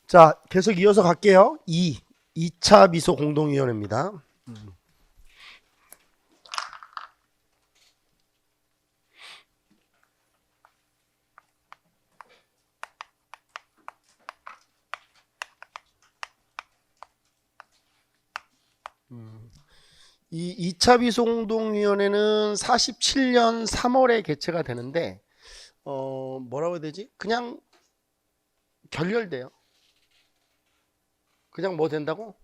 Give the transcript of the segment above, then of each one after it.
자, 계속 이어서 갈게요. 2차 미소 공동위원회입니다. 이 2차 미소 공동위원회는 47년 3월에 개최가 되는데 뭐라고 해야 되지? 그냥 결렬돼요. 그냥 뭐 된다고?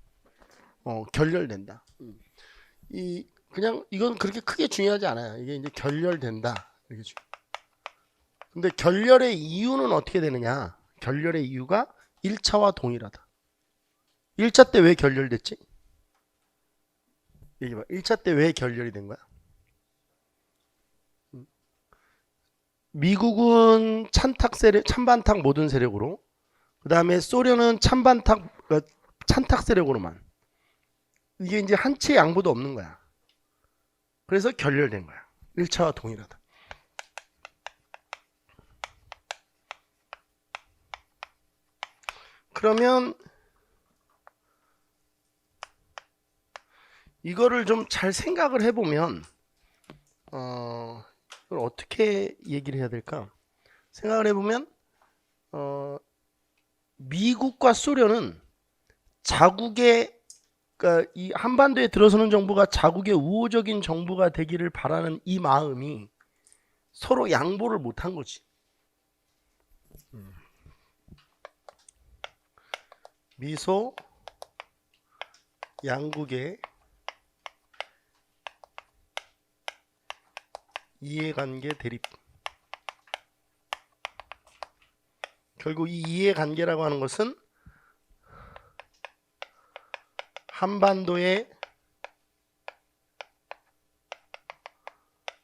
결렬된다. 그냥 이건 그렇게 크게 중요하지 않아요. 이게 이제 결렬된다. 이렇게 근데 결렬의 이유는 어떻게 되느냐? 결렬의 이유가 1차와 동일하다. 1차 때 왜 결렬됐지? 얘기해봐. 1차 때 왜 결렬이 된 거야? 미국은 찬반탁 모든 세력으로, 그 다음에 소련은 찬탁 세력으로만. 이게 이제 한 채 양보도 없는 거야. 그래서 결렬된 거야. 1차와 동일하다. 그러면 이거를 좀 잘 생각을 해보면 이걸 어떻게 얘기를 해야 될까? 생각을 해보면 미국과 소련은 자국의, 그러니까 이 한반도에 들어서는 정부가 자국의 우호적인 정부가 되기를 바라는 이 마음이 서로 양보를 못한 거지. 미소 양국의 이해관계 대립. 결국 이 이해관계라고 하는 것은 한반도에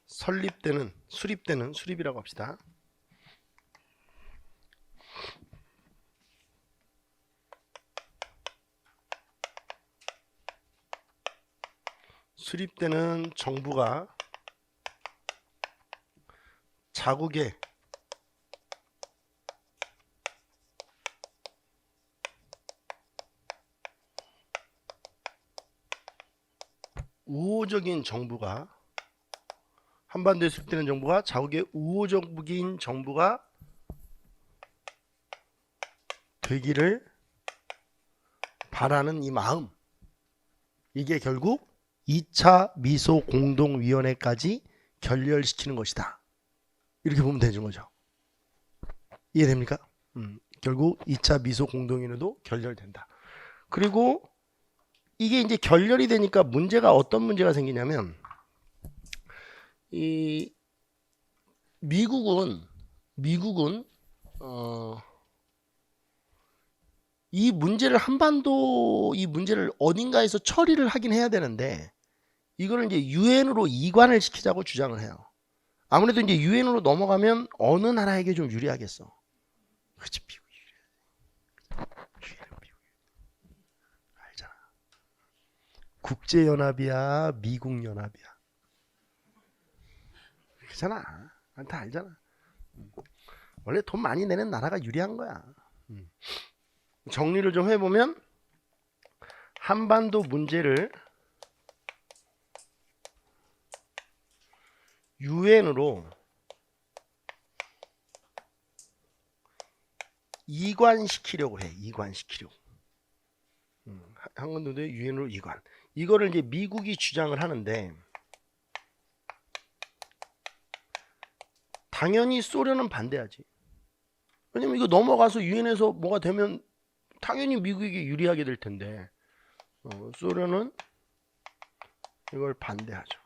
수립이라고 합시다. 수립되는 정부가 자국의 우호적인 정부가, 한반도에 수립되는 정부가 자국의 우호적인 정부가 되기를 바라는 이 마음, 이게 결국 2차 미소 공동위원회까지 결렬시키는 것이다. 이렇게 보면 되는 거죠. 이해됩니까? 결국 2차 미소 공동위원회도 결렬된다. 그리고 이게 이제 결렬이 되니까 어떤 문제가 생기냐면, 이 미국은 이 문제를 어딘가에서 처리를 하긴 해야 되는데, 이거를 이제 유엔으로 이관을 시키자고 주장을 해요. 아무래도 이제 유엔으로 넘어가면 어느 나라에게 좀 유리하겠어. 그렇지, 미국이 유리해. 알잖아. 국제연합이야, 미국연합이야. 그렇잖아. 다 알잖아. 원래 돈 많이 내는 나라가 유리한 거야. 정리를 좀 해보면, 한반도 문제를 유엔으로 이관시키려고 해. 한반도에 유엔으로 이관. 이거를 이제 미국이 주장을 하는데, 당연히 소련은 반대하지. 왜냐면 이거 넘어가서 유엔에서 뭐가 되면 당연히 미국에게 유리하게 될 텐데, 소련은 이걸 반대하죠.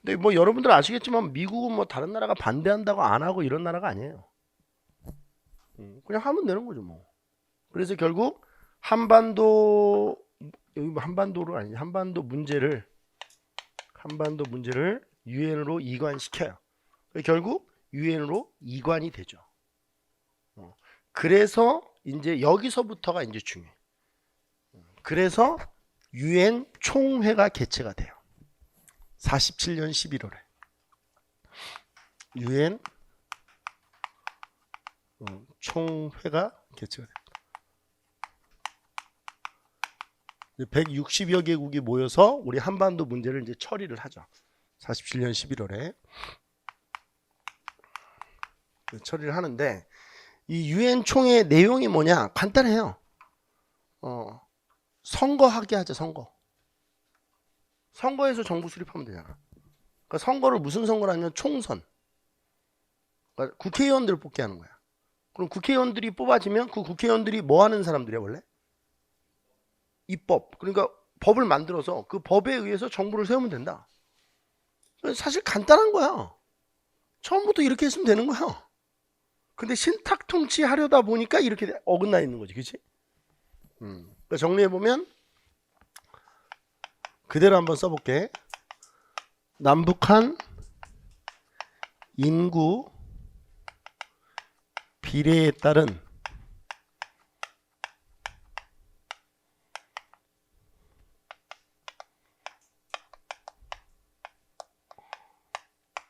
근데 뭐 여러분들 아시겠지만 미국은 뭐 다른 나라가 반대한다고 안 하고 이런 나라가 아니에요. 그냥 하면 되는 거죠 뭐. 그래서 결국 한반도 문제를 유엔으로 이관시켜요. 결국 유엔으로 이관이 되죠. 그래서 이제 여기서부터가 이제 중요해. 그래서 유엔 총회가 개최가 돼요. 47년 11월에 유엔 총회가 개최가 됩니다. 160여 개국이 모여서 우리 한반도 문제를 이제 처리를 하죠. 47년 11월에 처리를 하는데, 이 유엔 총회 내용이 뭐냐? 간단해요. 선거하게 하자. 선거에서 정부 수립하면 되잖아. 그러니까 선거를 무슨 선거를 하냐면 총선. 그러니까 국회의원들을 뽑게 하는 거야. 그럼 국회의원들이 뽑아지면 그 국회의원들이 뭐 하는 사람들이야 원래? 입법. 그러니까 법을 만들어서 그 법에 의해서 정부를 세우면 된다. 사실 간단한 거야. 처음부터 이렇게 했으면 되는 거야. 근데 신탁통치 하려다 보니까 이렇게 어긋나 있는 거지. 그치? 그러니까 정리해보면 그대로 한번 써볼게. 남북한 인구 비례에 따른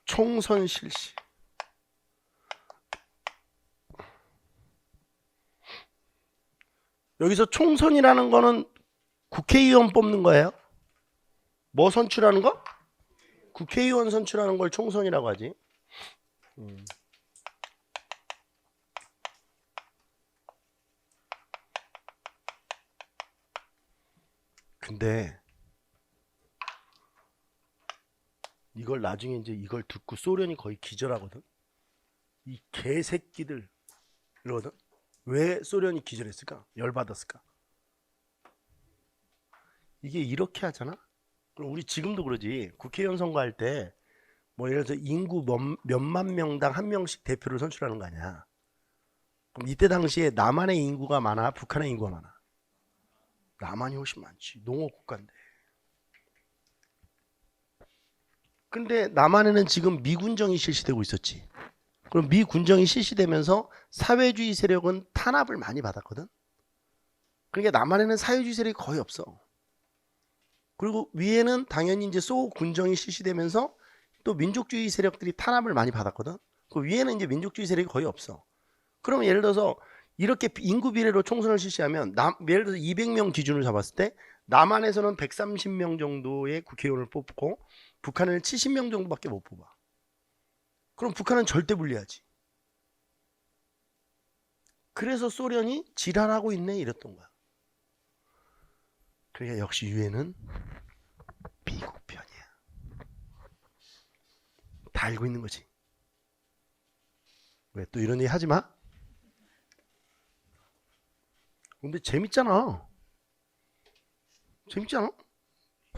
총선 실시. 여기서 총선이라는 거는 국회의원 뽑는 거예요. 뭐 선출하는 거? 국회의원 선출하는 걸 총선이라고 하지. 근데 이걸 나중에 이제 이걸 듣고 소련이 거의 기절하거든. 이 개새끼들 이러거든. 왜 소련이 기절했을까? 열받았을까? 이게 이렇게 하잖아. 그럼 우리 지금도 그러지. 국회의원 선거할 때 뭐 예를 들어서 인구 몇만 명당 한 명씩 대표를 선출하는 거 아니야. 그럼 이때 당시에 남한의 인구가 많아, 북한의 인구가 많아? 남한이 훨씬 많지. 농업 국가인데. 근데 남한에는 지금 미군정이 실시되고 있었지. 그럼 미군정이 실시되면서 사회주의 세력은 탄압을 많이 받았거든. 그러니까 남한에는 사회주의 세력이 거의 없어. 그리고 위에는 당연히 이제 소군정이 실시되면서 또 민족주의 세력들이 탄압을 많이 받았거든. 그 위에는 이제 민족주의 세력이 거의 없어. 그러면 예를 들어서 이렇게 인구 비례로 총선을 실시하면 예를 들어서 200명 기준을 잡았을 때 남한에서는 130명 정도의 국회의원을 뽑고 북한은 70명 정도밖에 못 뽑아. 그럼 북한은 절대 불리하지. 그래서 소련이 지랄하고 있네 이랬던 거야. 그러니까 역시 유엔은 미국 편이야. 다 알고 있는 거지. 왜 또 이런 얘기 하지 마? 근데 재밌잖아. 재밌지 않아?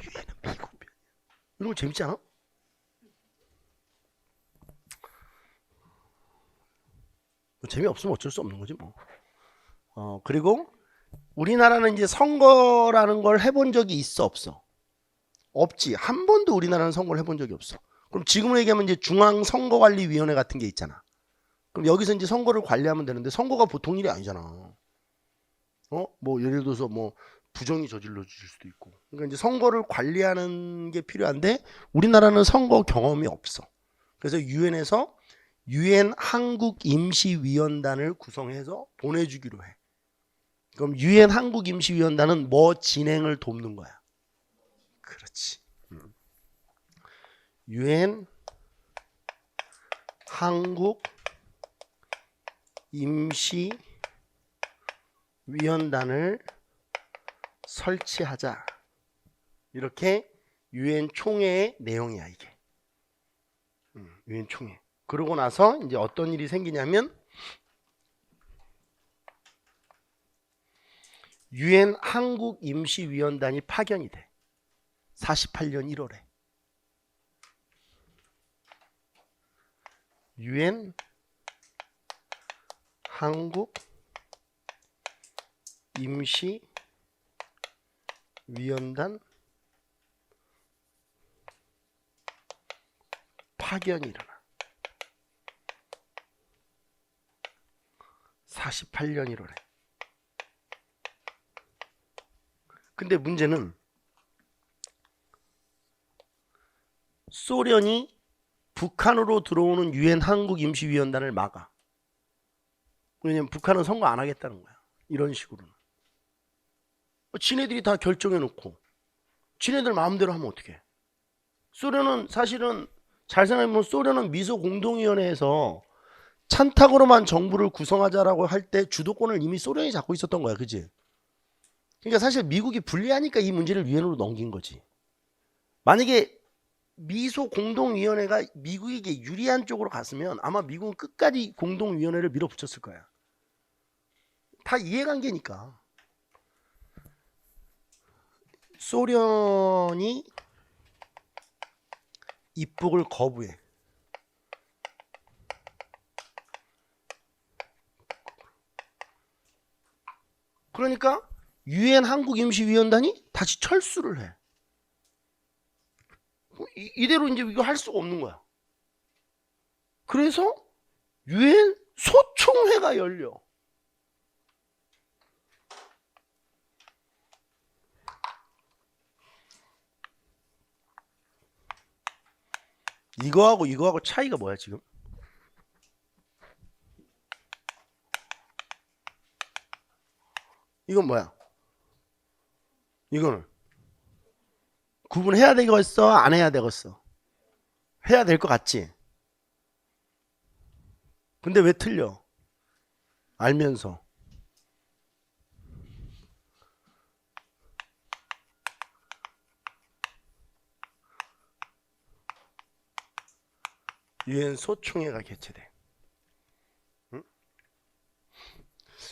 유엔은 미국 편이야. 이런 거 재밌지 않아? 뭐 재미없으면 어쩔 수 없는 거지 뭐. 그리고 우리나라는 이제 선거라는 걸 해본 적이 있어 없어? 없지. 한 번도 우리나라는 선거를 해본 적이 없어. 그럼 지금으로 얘기하면 이제 중앙선거관리위원회 같은 게 있잖아. 그럼 여기서 이제 선거를 관리하면 되는데 선거가 보통 일이 아니잖아. 뭐 예를 들어서 뭐 부정이 저질러질 수도 있고. 그러니까 이제 선거를 관리하는 게 필요한데 우리나라는 선거 경험이 없어. 그래서 유엔에서 유엔 한국임시위원단을 구성해서 보내주기로 해. 그럼 유엔 한국임시위원단은 뭐 진행을 돕는 거야? 그렇지. 유엔 한국임시위원단을 설치하자. 이렇게 유엔 총회의 내용이야 이게. 유엔 총회. 그러고 나서 이제 어떤 일이 생기냐면 유엔 한국임시위원단이 파견이 돼. 48년 1월에. 유엔 한국임시위원단 파견이 일어나. 48년 1월에. 근데 문제는 소련이 북한으로 들어오는 유엔 한국임시위원단을 막아. 왜냐면 북한은 선거 안 하겠다는 거야. 이런 식으로는. 지네들이 다 결정해 놓고 지네들 마음대로 하면 어떡해. 소련은 사실은 잘 생각해보면 소련은 미소 공동위원회에서 찬탁으로만 정부를 구성하자라고 할 때 주도권을 이미 소련이 잡고 있었던 거야. 그지? 그러니까 사실 미국이 불리하니까 이 문제를 유엔으로 넘긴 거지. 만약에 미소 공동위원회가 미국에게 유리한 쪽으로 갔으면 아마 미국은 끝까지 공동위원회를 밀어붙였을 거야. 다 이해관계니까. 소련이 입국을 거부해. 그러니까 유엔 한국임시위원단이 다시 철수를 해. 이대로 이제 이거 할 수가 없는 거야. 그래서 유엔 소총회가 열려. 이거하고 차이가 뭐야 지금? 이건 뭐야? 이거는 구분해야 되겠어? 안 해야 되겠어? 해야 될 것 같지? 근데 왜 틀려? 알면서. 유엔 소총회가 개최돼.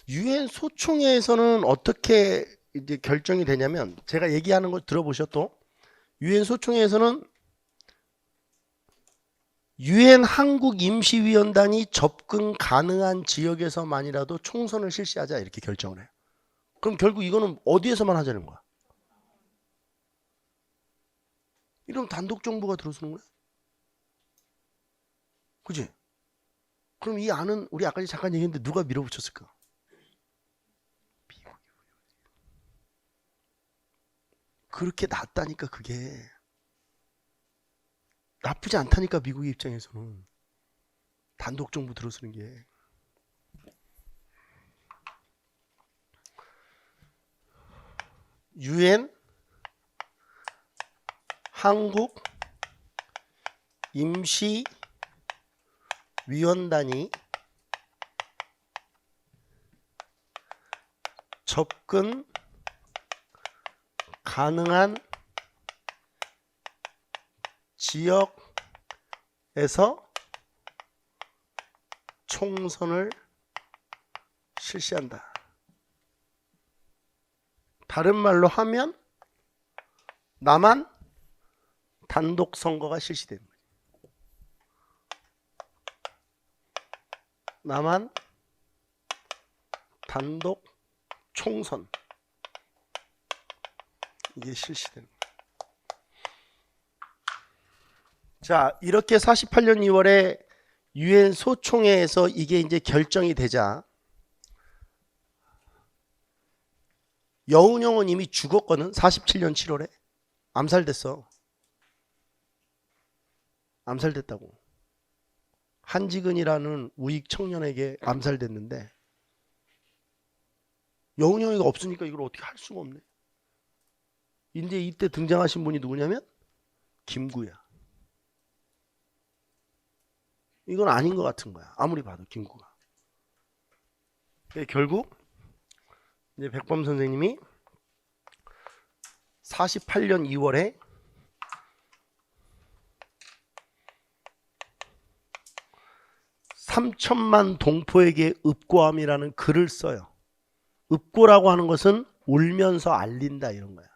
유엔 소총회에서는 어떻게 이제 결정이 되냐면 제가 얘기하는 거 들어보셔 또. 유엔 소총회에서는 유엔 한국임시위원단이 접근 가능한 지역에서만이라도 총선을 실시하자 이렇게 결정을 해요. 그럼 결국 이거는 어디에서만 하자는 거야? 이러면 단독 정부가 들어서는 거야? 그지? 그럼 이 안은 우리 아까 잠깐 얘기했는데 누가 밀어붙였을까? 그렇게 낫다니까. 그게 나쁘지 않다니까. 미국의 입장에서는 단독 정부 들어서는 게. 유엔 한국 임시위원단이 접근 가능한 지역에서 총선을 실시한다. 다른 말로 하면 남한 단독 선거가 실시되는 거예요. 남한 단독 총선 이게 실시되는 거예요. 자, 이렇게 48년 2월에 유엔 소총회에서 이게 이제 결정이 되자 여운형은 이미 죽었거든. 47년 7월에 암살됐어. 암살됐다고. 한지근이라는 우익 청년에게 암살됐는데 여운형이가 없으니까 이걸 어떻게 할 수가 없네. 이제 이때 등장하신 분이 누구냐면 김구야. 이건 아닌 것 같은 거야. 아무리 봐도 김구가. 결국 이제 백범 선생님이 48년 2월에 (3천만) 동포에게 읍고함이라는 글을 써요. 읍고라고 하는 것은 울면서 알린다 이런 거야.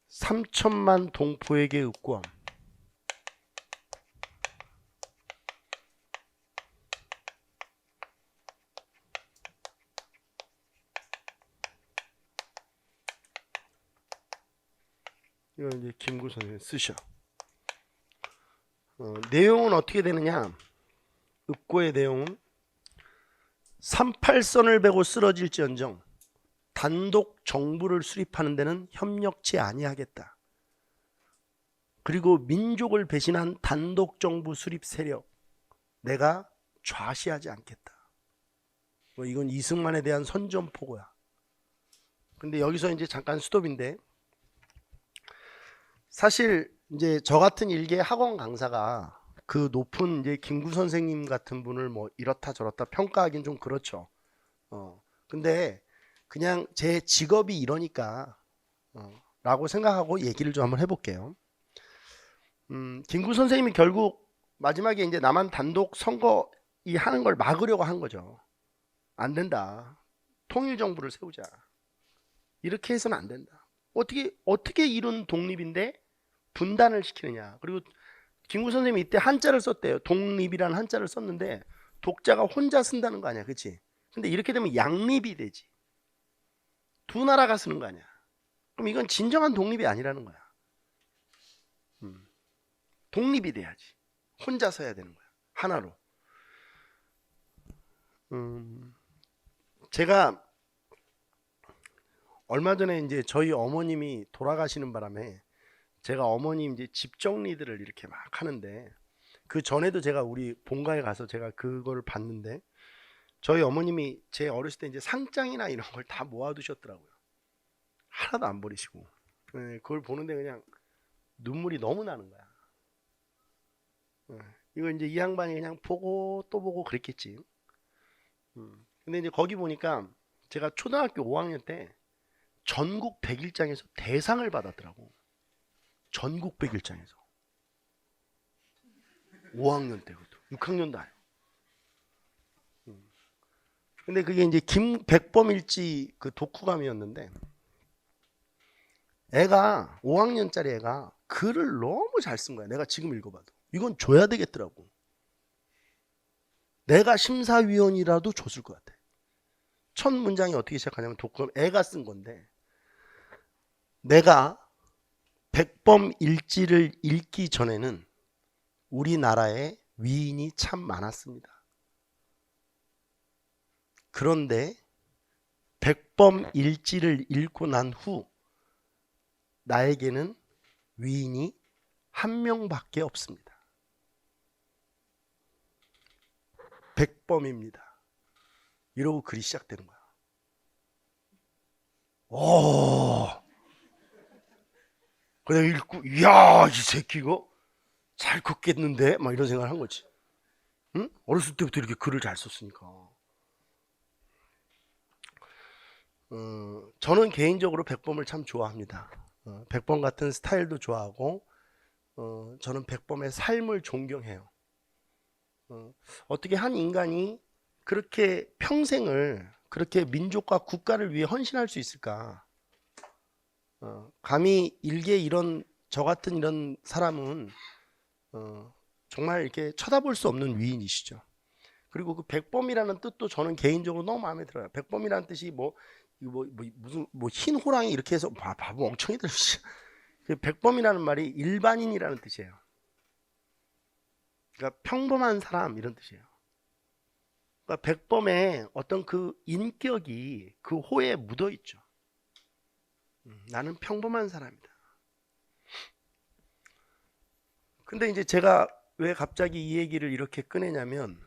3천만 동포에게 읍고함. 이거 이제 김구 선생님 쓰셔. 내용은 어떻게 되느냐? 읍고의 내용은 38선을 베고 쓰러질지언정 단독 정부를 수립하는 데는 협력치 아니하겠다. 그리고 민족을 배신한 단독 정부 수립 세력 내가 좌시하지 않겠다. 뭐 이건 이승만에 대한 선전포고야. 근데 여기서 이제 잠깐 스톱인데, 사실 이제 저 같은 일개 학원 강사가 그 높은 이제 김구 선생님 같은 분을 뭐 이렇다 저렇다 평가하긴 좀 그렇죠. 근데 그냥 제 직업이 이러니까 라고 생각하고 얘기를 좀 한번 해볼게요. 김구 선생님이 결국 마지막에 이제 남한 단독 선거 이 하는 걸 막으려고 한 거죠. 안 된다. 통일 정부를 세우자. 이렇게 해서는 안 된다. 어떻게 이룬 독립인데 분단을 시키느냐. 그리고 김구 선생님이 이때 한자를 썼대요. 독립이라는 한자를 썼는데 독자가 혼자 쓴다는 거 아니야. 그치? 근데 이렇게 되면 양립이 되지. 두 나라가 쓰는 거 아니야. 그럼 이건 진정한 독립이 아니라는 거야. 독립이 돼야지. 혼자 서야 되는 거야. 하나로. 제가 얼마 전에 이제 저희 어머님이 돌아가시는 바람에 제가 어머님 이제 집 정리들을 이렇게 막 하는데, 그 전에도 제가 우리 본가에 가서 제가 그걸 봤는데, 저희 어머님이 제 어렸을 때 이제 상장이나 이런 걸 다 모아두셨더라고요. 하나도 안 버리시고. 네, 그걸 보는데 그냥 눈물이 너무 나는 거야. 네, 이거 이제 이 양반이 그냥 보고 또 보고 그랬겠지. 근데 이제 거기 보니까 제가 초등학교 5학년 때 전국 100일장에서 대상을 받았더라고. 전국 100일장에서. 5학년 때부터 6학년도 아니고. 근데 그게 이제 김백범일지 그 독후감이었는데, 애가 5학년짜리 애가 글을 너무 잘 쓴 거야. 내가 지금 읽어봐도 이건 줘야 되겠더라고. 내가 심사위원이라도 줬을 것 같아. 첫 문장이 어떻게 시작하냐면, 독후감 애가 쓴 건데, 내가 백범일지를 읽기 전에는 우리나라에 위인이 참 많았습니다. 그런데 백범일지를 읽고 난 후 나에게는 위인이 한 명밖에 없습니다. 백범입니다. 이러고 글이 시작되는 거야. 오. 그냥 읽고, 이야, 이 새끼 이거 잘 컸겠는데? 막 이런 생각을 한 거지. 응? 어렸을 때부터 이렇게 글을 잘 썼으니까. 저는 개인적으로 백범을 참 좋아합니다. 백범 같은 스타일도 좋아하고, 저는 백범의 삶을 존경해요. 어떻게 한 인간이 그렇게 평생을 그렇게 민족과 국가를 위해 헌신할 수 있을까? 감히 일개 이런 저 같은 이런 사람은 정말 이렇게 쳐다볼 수 없는 위인이시죠. 그리고 그 백범이라는 뜻도 저는 개인적으로 너무 마음에 들어요. 백범이라는 뜻이 무슨 흰 호랑이 이렇게 해서 바보 멍청이들. 그 백범이라는 말이 일반인이라는 뜻이에요. 그러니까 평범한 사람 이런 뜻이에요. 그러니까 백범의 어떤 그 인격이 그 호에 묻어 있죠. 나는 평범한 사람이다. 근데 이제 제가 왜 갑자기 이 얘기를 이렇게 꺼내냐면,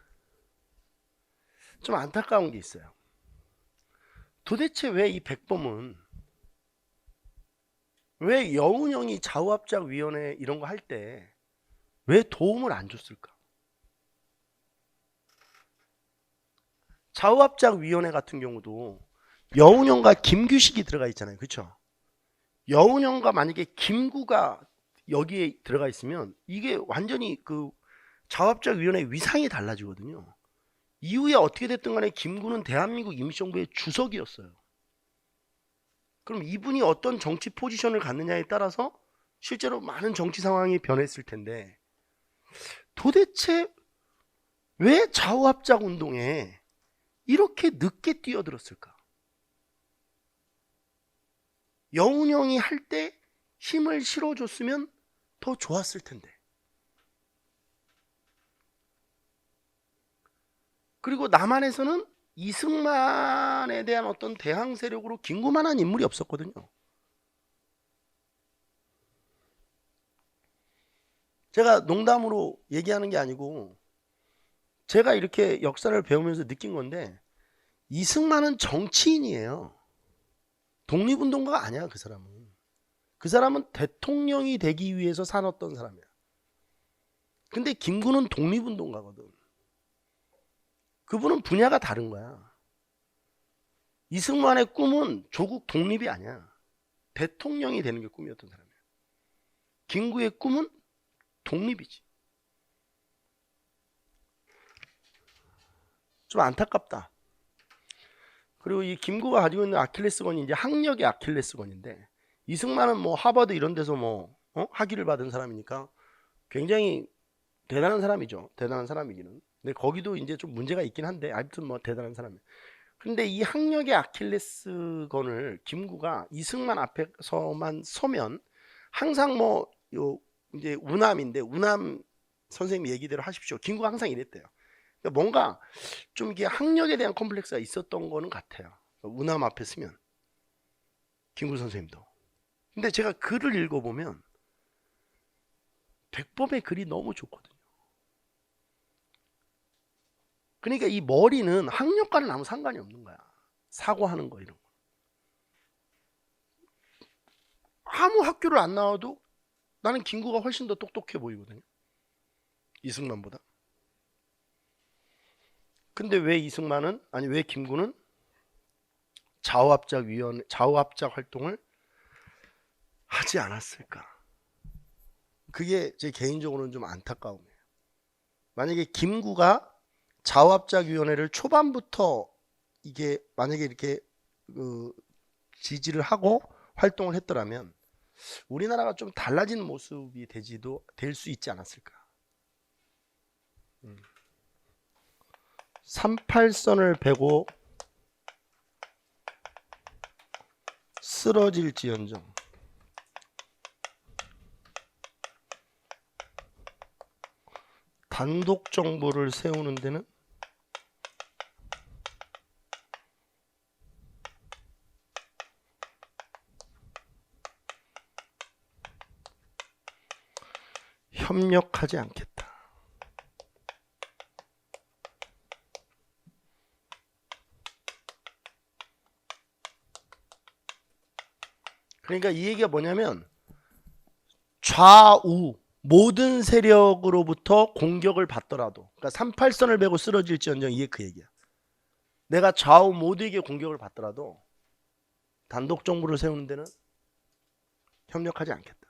좀 안타까운 게 있어요. 도대체 왜 이 백범은, 왜 여운형이 좌우합작위원회 이런 거 할 때 왜 도움을 안 줬을까? 좌우합작위원회 같은 경우도 여운형과 김규식이 들어가 있잖아요. 그렇죠? 여운형과 만약에 김구가 여기에 들어가 있으면 이게 완전히 그 좌우합작위원회 위상이 달라지거든요. 이후에 어떻게 됐든 간에 김구는 대한민국 임시정부의 주석이었어요. 그럼 이분이 어떤 정치 포지션을 갖느냐에 따라서 실제로 많은 정치 상황이 변했을 텐데, 도대체 왜 좌우합작 운동에 이렇게 늦게 뛰어들었을까? 여운형이 할 때 힘을 실어줬으면 더 좋았을 텐데. 그리고 남한에서는 이승만에 대한 어떤 대항 세력으로 김구만한 인물이 없었거든요. 제가 농담으로 얘기하는 게 아니고 제가 이렇게 역사를 배우면서 느낀 건데, 이승만은 정치인이에요. 독립운동가가 아니야. 그 사람은 대통령이 되기 위해서 살았던 사람이야. 근데 김구는 독립운동가거든. 그분은 분야가 다른 거야. 이승만의 꿈은 조국 독립이 아니야. 대통령이 되는 게 꿈이었던 사람이야. 김구의 꿈은 독립이지. 좀 안타깝다. 그리고 이 김구가 가지고 있는 아킬레스건이 이제 학력의 아킬레스건인데, 이승만은 뭐 하버드 이런 데서 뭐 학위를 받은 사람이니까 굉장히 대단한 사람이죠. 대단한 사람이기는. 근데 거기도 이제 좀 문제가 있긴 한데, 아무튼 뭐 대단한 사람이에요. 근데 이 학력의 아킬레스건을 김구가 이승만 앞에서만 서면 항상 뭐 요 이제 우남인데, 우남 선생님 얘기대로 하십시오. 김구가 항상 이랬대요. 그러니까 뭔가 좀 이게 학력에 대한 컴플렉스가 있었던 거는 같아요. 우남 앞에 서면 김구 선생님도. 근데 제가 글을 읽어보면 백범의 글이 너무 좋거든요. 그러니까 이 머리는 학력과는 아무 상관이 없는 거야. 사고하는 거 이런 거. 아무 학교를 안 나와도 나는 김구가 훨씬 더 똑똑해 보이거든요. 이승만보다. 근데 왜 김구는 좌우합작 활동을 하지 않았을까? 그게 제 개인적으로는 좀 안타까움이에요. 만약에 김구가 좌우합작위원회를 초반부터 이게 만약에 이렇게 지지를 하고 활동을 했더라면 우리나라가 좀 달라진 모습이 될 수 있지 않았을까? 38선을 베고 쓰러질지언정 단독 정부를 세우는 데는 협력하지 않겠다. 그러니까 이 얘기가 뭐냐면 좌우 모든 세력으로부터 공격을 받더라도, 그러니까 38선을 베고 쓰러질지언정, 이게 그 얘기야. 내가 좌우 모두에게 공격을 받더라도 단독 정부를 세우는 데는 협력하지 않겠다.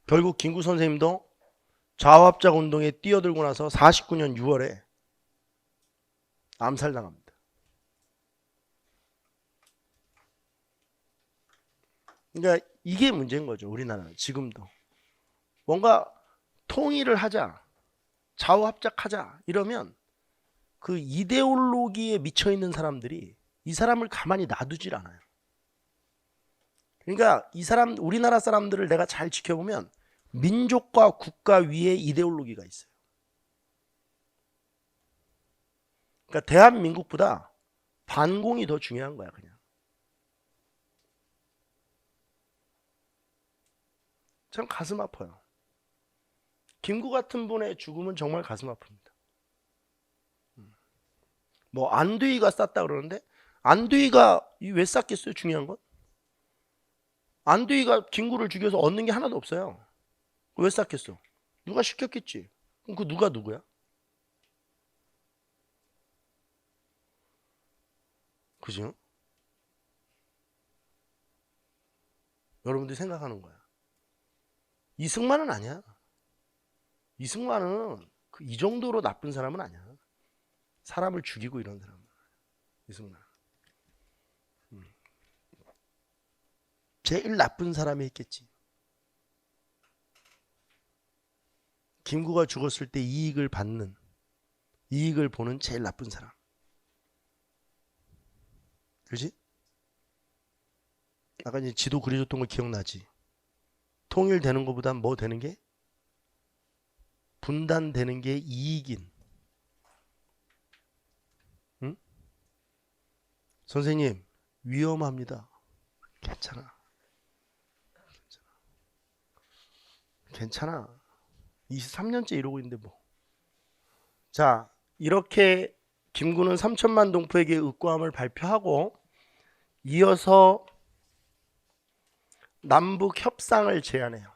결국 김구 선생님도 좌우합작 운동에 뛰어들고 나서 49년 6월에 암살당합니다. 그러니까 이게 문제인 거죠. 우리나라는 지금도 뭔가 통일을 하자, 좌우합작하자 이러면 그 이데올로기에 미쳐 있는 사람들이 이 사람을 가만히 놔두질 않아요. 그러니까 우리나라 사람들을 내가 잘 지켜보면 민족과 국가 위에 이데올로기가 있어요. 그러니까 대한민국보다 반공이 더 중요한 거야, 그냥. 참 가슴 아파요. 김구 같은 분의 죽음은 정말 가슴 아픕니다. 뭐 안돼이가 쌌다 그러는데, 안돼이가 왜 쌌겠어요? 중요한 건 안돼이가 김구를 죽여서 얻는 게 하나도 없어요. 왜 쌌겠어? 누가 시켰겠지. 그럼 그 누가 누구야? 그죠? 여러분들이 생각하는 거야. 이승만은 아니야. 이승만은 이 정도로 나쁜 사람은 아니야. 사람을 죽이고 이런 사람은. 이승만. 제일 나쁜 사람이 했겠지. 김구가 죽었을 때 이익을 보는 제일 나쁜 사람. 그렇지? 아까 이제 지도 그려줬던 거 기억나지? 통일되는 것보다 뭐 되는 게? 분단되는 게 이익인. 응? 선생님, 위험합니다. 괜찮아. 괜찮아. 23년째 이러고 있는데 뭐. 자, 이렇게 김구는 3천만 동포에게 의구함을 발표하고 이어서 남북 협상을 제안해요.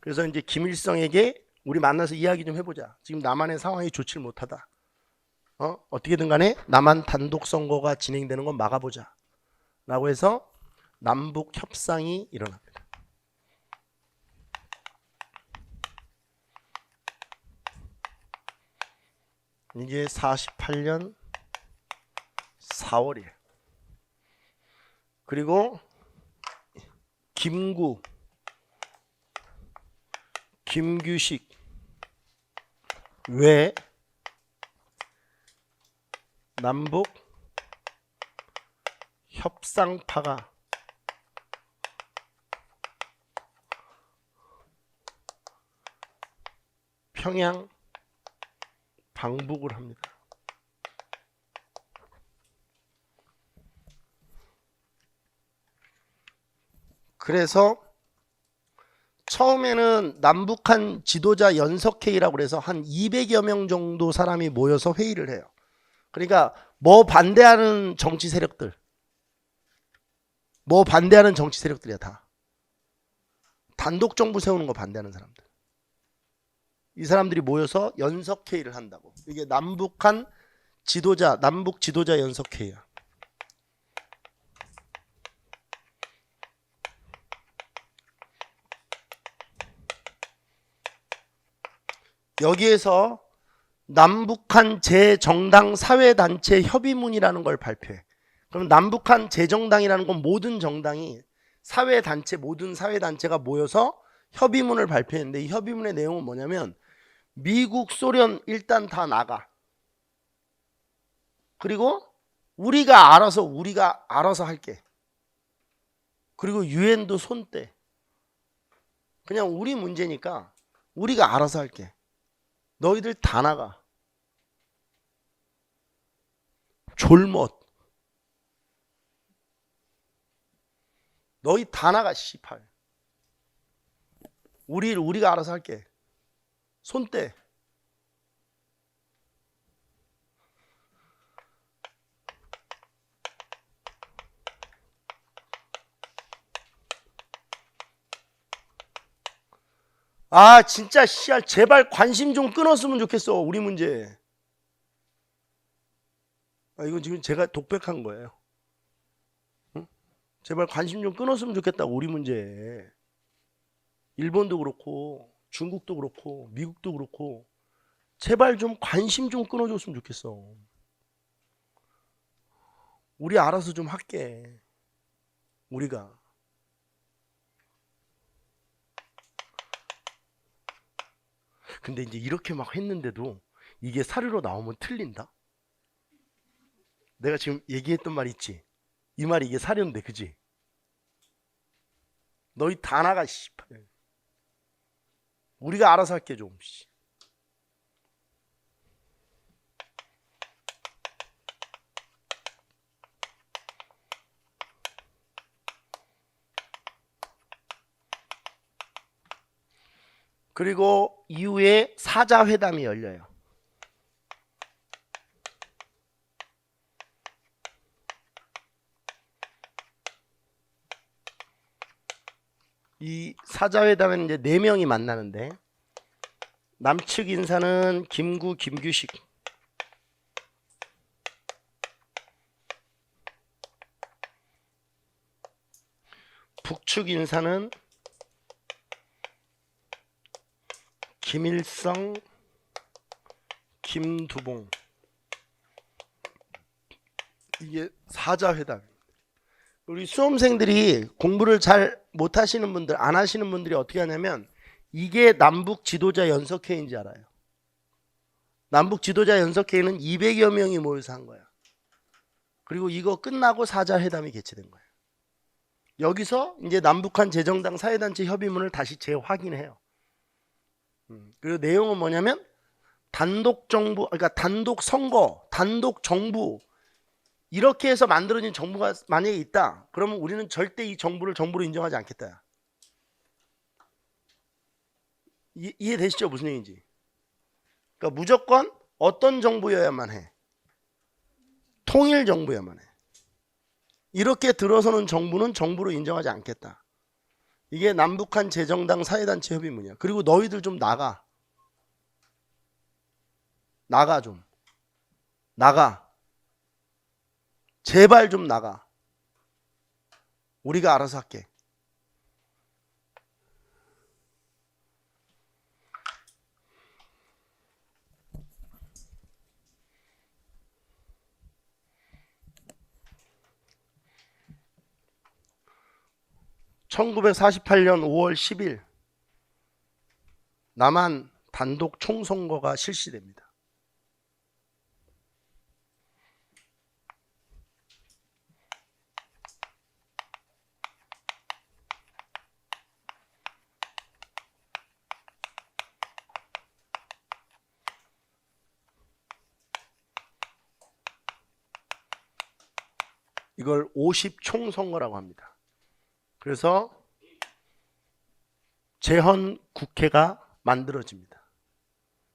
그래서 이제 김일성에게 우리 만나서 이야기 좀 해보자. 지금 남한의 상황이 좋지 못하다. 어떻게든 간에 남한 단독 선거가 진행되는 건 막아보자. 라고 해서 남북 협상이 일어납니다. 이게 48년 4월이에요. 그리고 김구, 김규식 외 남북 협상파가 평양 방북을 합니다. 그래서 처음에는 남북한 지도자 연석회의라고 그래서 한 200여 명 정도 사람이 모여서 회의를 해요. 그러니까 뭐 반대하는 정치 세력들, 뭐 반대하는 정치 세력들이야 다. 단독 정부 세우는 거 반대하는 사람들. 이 사람들이 모여서 연석회의를 한다고. 이게 남북한 지도자, 남북 지도자 연석회의야. 여기에서 남북한 재정당 사회단체 협의문이라는 걸 발표해. 그럼 남북한 재정당이라는 건 모든 정당이 사회단체, 모든 사회단체가 모여서 협의문을 발표했는데 이 협의문의 내용은 뭐냐면 미국, 소련 일단 다 나가. 그리고 우리가 알아서 할게. 그리고 유엔도 손 떼. 그냥 우리 문제니까 우리가 알아서 할게. 너희들 다 나가. 졸못. 너희 다 나가 씨팔. 우리가 알아서 할게. 손 떼. 아 진짜 씨알 제발 관심 좀 끊었으면 좋겠어 우리 문제. 이건 지금 제가 독백한 거예요. 응? 제발 관심 좀 끊었으면 좋겠다 우리 문제. 일본도 그렇고 중국도 그렇고 미국도 그렇고 제발 좀 관심 좀 끊어줬으면 좋겠어. 우리 알아서 좀 할게. 우리가. 근데 이제 이렇게 막 했는데도 이게 사료로 나오면 틀린다? 내가 지금 얘기했던 말 있지? 이 말이 이게 사료인데 그지? 너희 다 나가 씨발. 우리가 알아서 할게 좀. 그리고 이후에 사자회담이 열려요. 이 사자회담에는 이제 4명이 만나는데 남측 인사는 김구, 김규식. 북측 인사는 김일성, 김두봉. 이게 사자회담. 우리 수험생들이 공부를 잘 못하시는 분들, 안 하시는 분들이 어떻게 하냐면 이게 남북 지도자 연석회의인지 알아요. 남북 지도자 연석회의는 200여 명이 모여서 한 거야. 그리고 이거 끝나고 사자회담이 개최된 거예요. 여기서 이제 남북한 재정당 사회단체 협의문을 다시 재확인해요. 그리고 내용은 뭐냐면 단독 정부, 그러니까 단독 선거, 단독 정부 이렇게 해서 만들어진 정부가 만약에 있다. 그러면 우리는 절대 이 정부를 정부로 인정하지 않겠다. 이해되시죠? 무슨 얘기인지. 그러니까 무조건 어떤 정부여야만 해? 통일 정부여야만 해. 이렇게 들어서는 정부는 정부로 인정하지 않겠다. 이게 남북한 재정당 사회단체 협의문이야. 그리고 너희들 좀 나가. 나가 좀. 나가. 제발 좀 나가. 우리가 알아서 할게. (1948년 5월 10일) 남한 단독 총선거가 실시됩니다. 이걸 50총선거라고 합니다. 그래서 재헌 국회가 만들어집니다.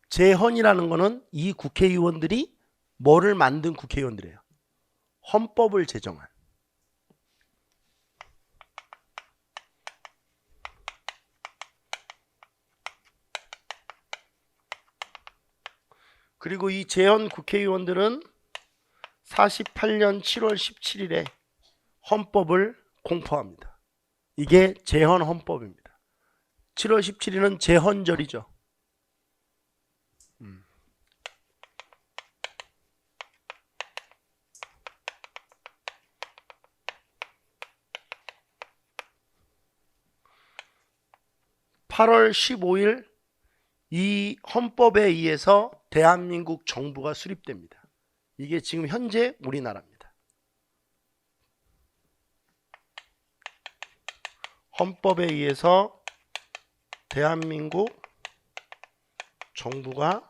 재헌이라는 거는 이 국회의원들이 뭐를 만든 국회의원들이에요? 헌법을 제정한. 그리고 이 재헌 국회의원들은 48년 7월 17일에 헌법을 공포합니다. 이게 재헌 헌법입니다. 7월 17일은 재헌절이죠. (8월 15일) 이 헌법에 의해서 대한민국 정부가 수립됩니다. 이게 지금 현재 우리나라입니다. 헌법에 의해서 대한민국 정부가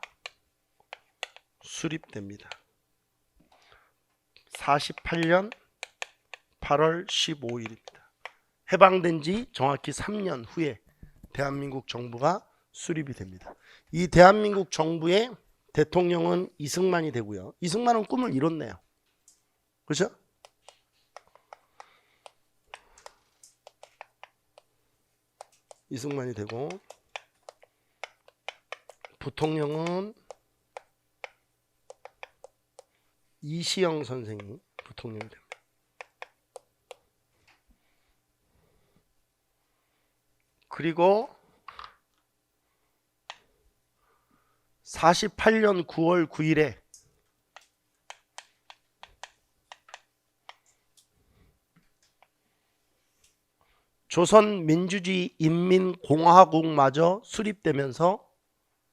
수립됩니다. 48년 8월 15일입니다. 해방된 지 정확히 3년 후에 대한민국 정부가 수립이 됩니다. 이 대한민국 정부의 대통령은 이승만이 되고요. 이승만은 꿈을 이뤘네요. 그렇죠? 이승만이 되고, 부통령은 이시영 선생이 부통령이 됩니다. 그리고 48년 9월 9일에 조선민주주의 인민공화국마저 수립되면서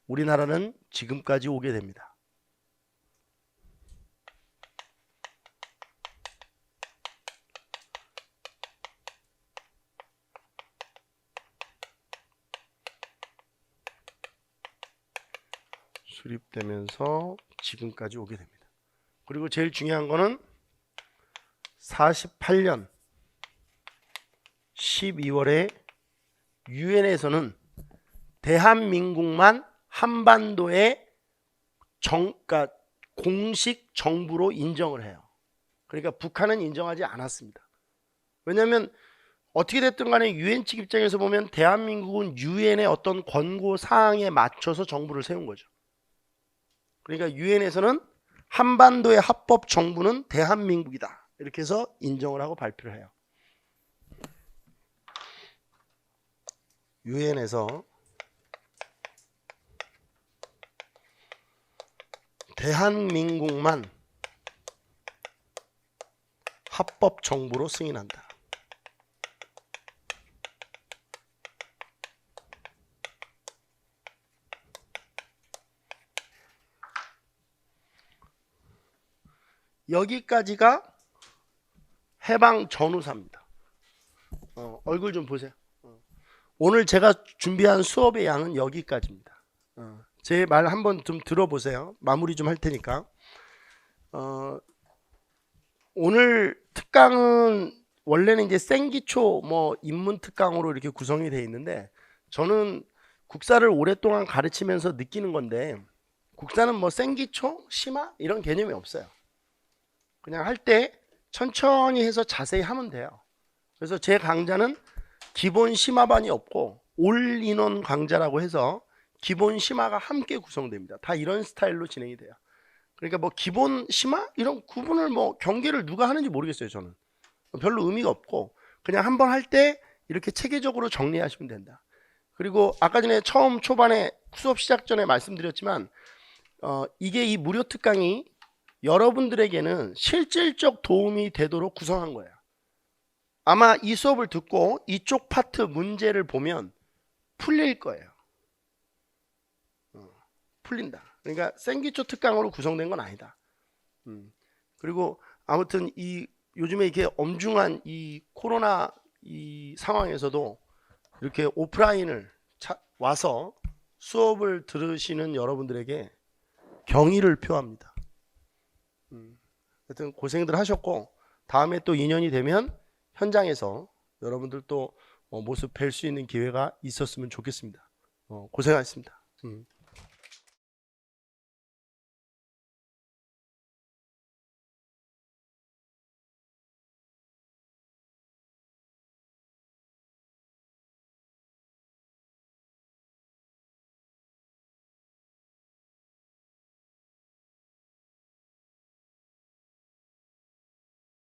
우리나라는 지금까지 오게 됩니다. 수립되면서 지금까지 오게 됩니다. 그리고 제일 중요한 거는 48년 12월에 유엔에서는 대한민국만 한반도의 그러니까 공식 정부로 인정을 해요. 그러니까 북한은 인정하지 않았습니다. 왜냐하면 어떻게 됐든 간에 유엔 측 입장에서 보면 대한민국은 유엔의 어떤 권고 사항에 맞춰서 정부를 세운 거죠. 그러니까 유엔에서는 한반도의 합법 정부는 대한민국이다. 이렇게 해서 인정을 하고 발표를 해요. 유엔에서 대한민국만 합법 정부로 승인한다. 여기까지가 해방 전후사입니다. 얼굴 좀 보세요. 오늘 제가 준비한 수업의 양은 여기까지입니다. 제 말 한번 좀 들어보세요. 마무리 좀 할 테니까. 오늘 특강은 원래는 이제 생기초 인문 특강으로 이렇게 구성이 되어 있는데, 저는 국사를 오랫동안 가르치면서 느끼는 건데, 국사는 뭐 생기초, 심화 이런 개념이 없어요. 그냥 할 때 천천히 해서 자세히 하면 돼요. 그래서 제 강좌는 기본 심화반이 없고 올인원 강좌라고 해서 기본 심화가 함께 구성됩니다. 다 이런 스타일로 진행이 돼요. 그러니까 뭐 기본 심화 이런 구분을 뭐 경계를 누가 하는지 모르겠어요. 저는 별로 의미가 없고 그냥 한번 할 때 이렇게 체계적으로 정리하시면 된다. 그리고 아까 전에 처음 초반에 수업 시작 전에 말씀드렸지만 이게 이 무료 특강이 여러분들에게는 실질적 도움이 되도록 구성한 거예요. 아마 이 수업을 듣고 이쪽 파트 문제를 보면 풀릴 거예요. 풀린다. 그러니까 생기초 특강으로 구성된 건 아니다. 그리고 아무튼 이 요즘에 이렇게 엄중한 이 코로나 이 상황에서도 이렇게 오프라인을 와서 수업을 들으시는 여러분들에게 경의를 표합니다. 하여튼 고생들 하셨고 다음에 또 인연이 되면 현장에서 여러분들 또 모습 뵐 수 있는 기회가 있었으면 좋겠습니다. 고생하셨습니다.